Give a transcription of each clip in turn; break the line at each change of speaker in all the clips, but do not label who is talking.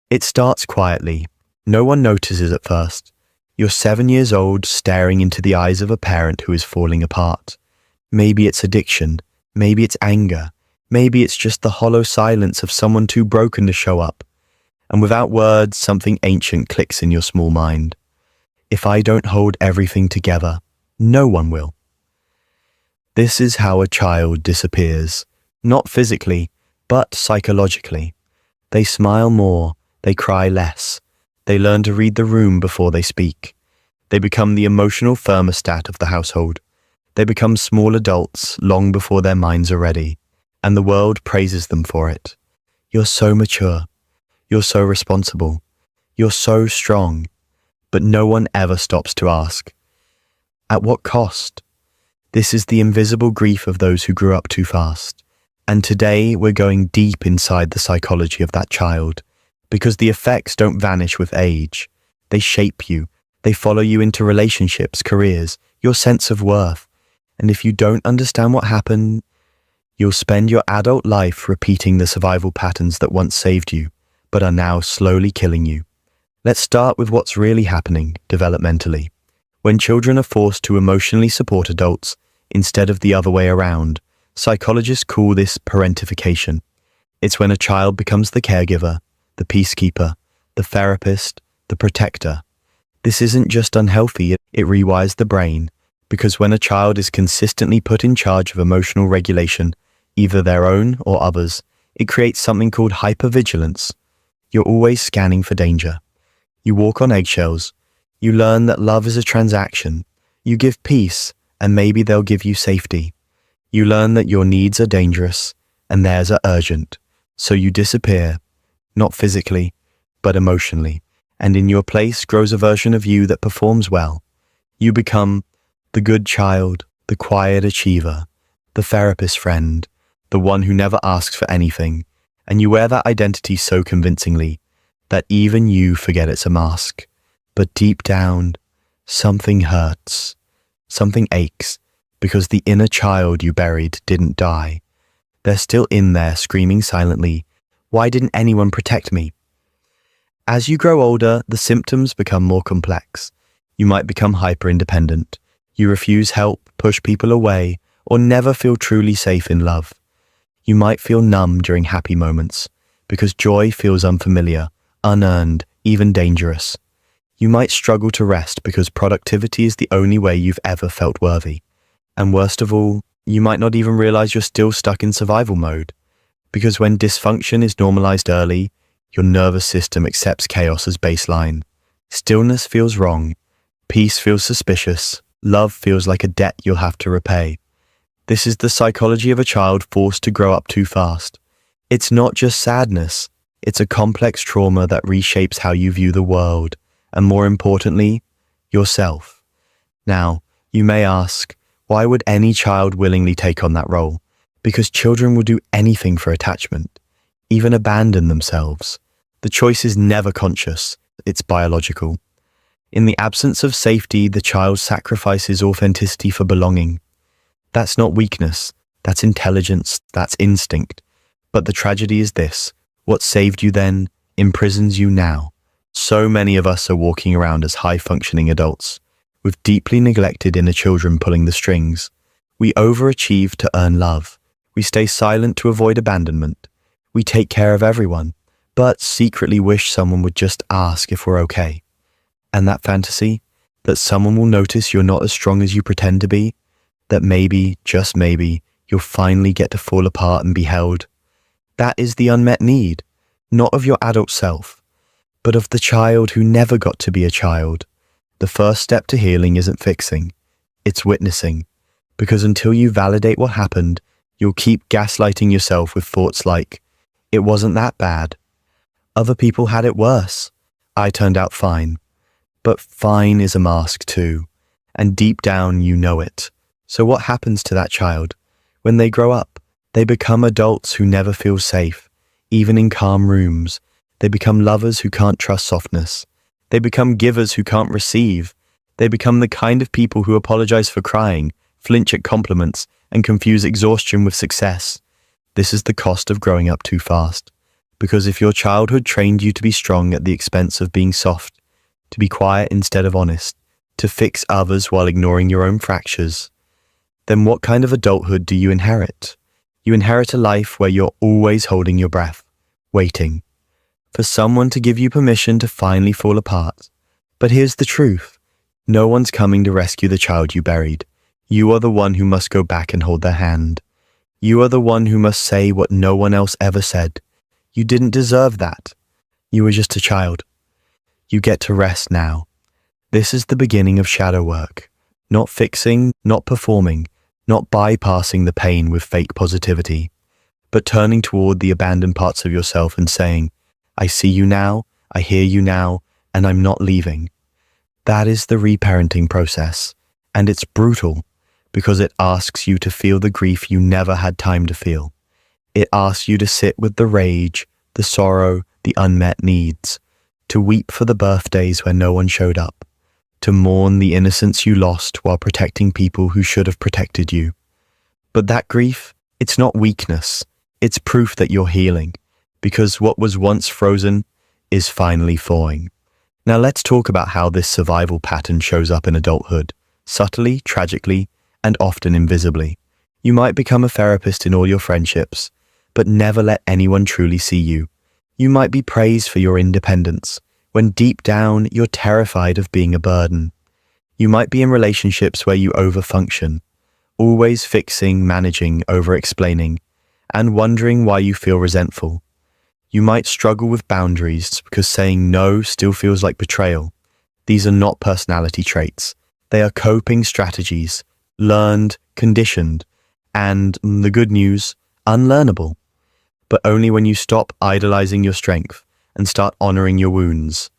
It starts quietly. No one notices at first. You're 7 years old, staring into the eyes of a parent who is falling apart. Maybe it's addiction. Maybe it's anger. Maybe it's just the hollow silence of someone too broken to show up. And without words, something ancient clicks in your small mind. If I don't hold everything together, no one will. This is how a child disappears. Not physically, but psychologically. They smile more. They cry less. They learn to read the room before they speak. They become the emotional thermostat of the household. They become small adults long before their minds are ready, and the world praises them for it. You're so mature. You're so responsible. You're so strong. But no one ever stops to ask, at what cost? This is the invisible grief of those who grew up too fast. And today we're going deep inside the psychology of that child, because the effects don't vanish with age. They shape you. They follow you into relationships, careers, your sense of worth. And if you don't understand what happened, you'll spend your adult life repeating the survival patterns that once saved you, but are now slowly killing you. Let's start with what's really happening developmentally. When children are forced to emotionally support adults instead of the other way around, psychologists call this parentification. It's when a child becomes the caregiver, the peacekeeper, the therapist, the protector. This isn't just unhealthy, it rewires the brain, because when a child is consistently put in charge of emotional regulation, either their own or others, it creates something called hypervigilance. You're always scanning for danger. You walk on eggshells. You learn that love is a transaction. You give peace, and maybe they'll give you safety. You learn that your needs are dangerous, and theirs are urgent. So you disappear, not physically, but emotionally, and in your place grows a version of you that performs well. You become the good child, the quiet achiever, the therapist friend, the one who never asks for anything, and you wear that identity so convincingly that even you forget it's a mask. But deep down, something hurts, something aches, because the inner child you buried didn't die. They're still in there screaming silently, "Why didn't anyone protect me?" As you grow older, the symptoms become more complex. You might become hyper-independent. You refuse help, push people away, or never feel truly safe in love. You might feel numb during happy moments, because joy feels unfamiliar, unearned, even dangerous. You might struggle to rest because productivity is the only way you've ever felt worthy. And worst of all, you might not even realize you're still stuck in survival mode. Because when dysfunction is normalized early, your nervous system accepts chaos as baseline. Stillness feels wrong. Peace feels suspicious. Love feels like a debt you'll have to repay. This is the psychology of a child forced to grow up too fast. It's not just sadness. It's a complex trauma that reshapes how you view the world, and more importantly, yourself. Now, you may ask, why would any child willingly take on that role? Because children will do anything for attachment, even abandon themselves. The choice is never conscious, it's biological. In the absence of safety, the child sacrifices authenticity for belonging. That's not weakness, that's intelligence, that's instinct. But the tragedy is this: what saved you then imprisons you now. So many of us are walking around as high-functioning adults, with deeply neglected inner children pulling the strings. We overachieve to earn love. We stay silent to avoid abandonment. We take care of everyone, but secretly wish someone would just ask if we're okay. And that fantasy, that someone will notice you're not as strong as you pretend to be, that maybe, just maybe, you'll finally get to fall apart and be held. That is the unmet need, not of your adult self, but of the child who never got to be a child. The first step to healing isn't fixing, it's witnessing. Because until you validate what happened, you'll keep gaslighting yourself with thoughts like, "It wasn't that bad. Other people had it worse. I turned out fine." But fine is a mask too, and deep down you know it. So what happens to that child? When they grow up, they become adults who never feel safe, even in calm rooms. They become lovers who can't trust softness. They become givers who can't receive. They become the kind of people who apologize for crying, flinch at compliments, and confuse exhaustion with success. This is the cost of growing up too fast. Because if your childhood trained you to be strong at the expense of being soft, to be quiet instead of honest, to fix others while ignoring your own fractures, then what kind of adulthood do you inherit? You inherit a life where you're always holding your breath, waiting for someone to give you permission to finally fall apart. But here's the truth. No one's coming to rescue the child you buried. You are the one who must go back and hold their hand. You are the one who must say what no one else ever said. You didn't deserve that. You were just a child. You get to rest now. This is the beginning of shadow work. Not fixing, not performing, not bypassing the pain with fake positivity, but turning toward the abandoned parts of yourself and saying, I see you now, I hear you now, and I'm not leaving. That is the reparenting process, and it's brutal because it asks you to feel the grief you never had time to feel. It asks you to sit with the rage, the sorrow, the unmet needs, to weep for the birthdays where no one showed up, to mourn the innocence you lost while protecting people who should have protected you. But that grief, it's not weakness, it's proof that you're healing, because what was once frozen is finally thawing. Now let's talk about how this survival pattern shows up in adulthood, subtly, tragically, and often invisibly. You might become a therapist in all your friendships, but never let anyone truly see you. You might be praised for your independence, when deep down you're terrified of being a burden. You might be in relationships where you overfunction, always fixing, managing, over-explaining, and wondering why you feel resentful. You might struggle with boundaries because saying no still feels like betrayal. These are not personality traits. They are coping strategies, learned, conditioned, and, the good news, unlearnable. But only when you stop idolizing your strength and start honoring your wounds.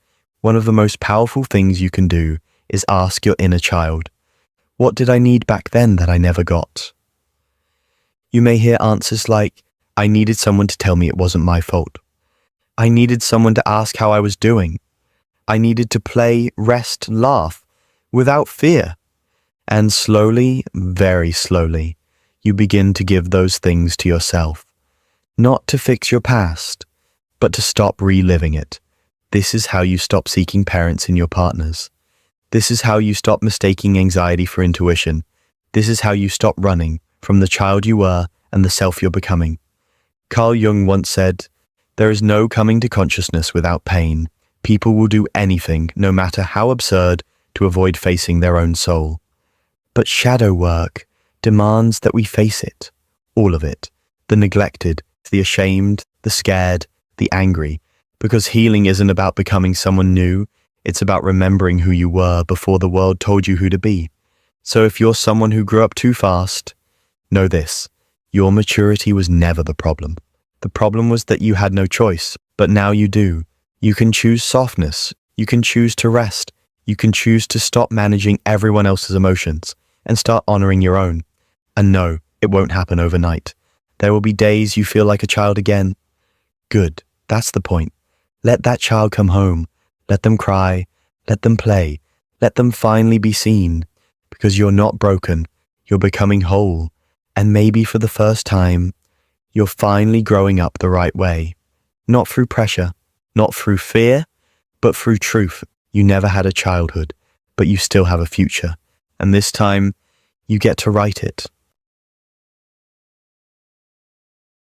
One of the most powerful things you can do is ask your inner child, what did I need back then that I never got? You may hear answers like, I needed someone to tell me it wasn't my fault. I needed someone to ask how I was doing. I needed to play, rest, laugh, without fear. And slowly, very slowly, you begin to give those things to yourself. Not to fix your past, but to stop reliving it. This is how you stop seeking parents in your partners. This is how you stop mistaking anxiety for intuition. This is how you stop running from the child you were and the self you're becoming. Carl Jung once said, there is no coming to consciousness without pain. People will do anything, no matter how absurd, to avoid facing their own soul. But shadow work demands that we face it, all of it, the neglected, the ashamed, the scared, the angry, because healing isn't about becoming someone new, it's about remembering who you were before the world told you who to be. So if you're someone who grew up too fast, know this, your maturity was never the problem. The problem was that you had no choice, but now you do. You can choose softness, you can choose to rest, you can choose to stop managing everyone else's emotions and start honoring your own. And no, it won't happen overnight. There will be days you feel like a child again. Good, that's the point. Let that child come home. Let them cry. Let them play. Let them finally be seen. Because you're not broken. You're becoming whole. And maybe for the first time, you're finally growing up the right way. Not through pressure, not through fear, but through truth. You never had a childhood, but you still have a future. And this time, you get to write it.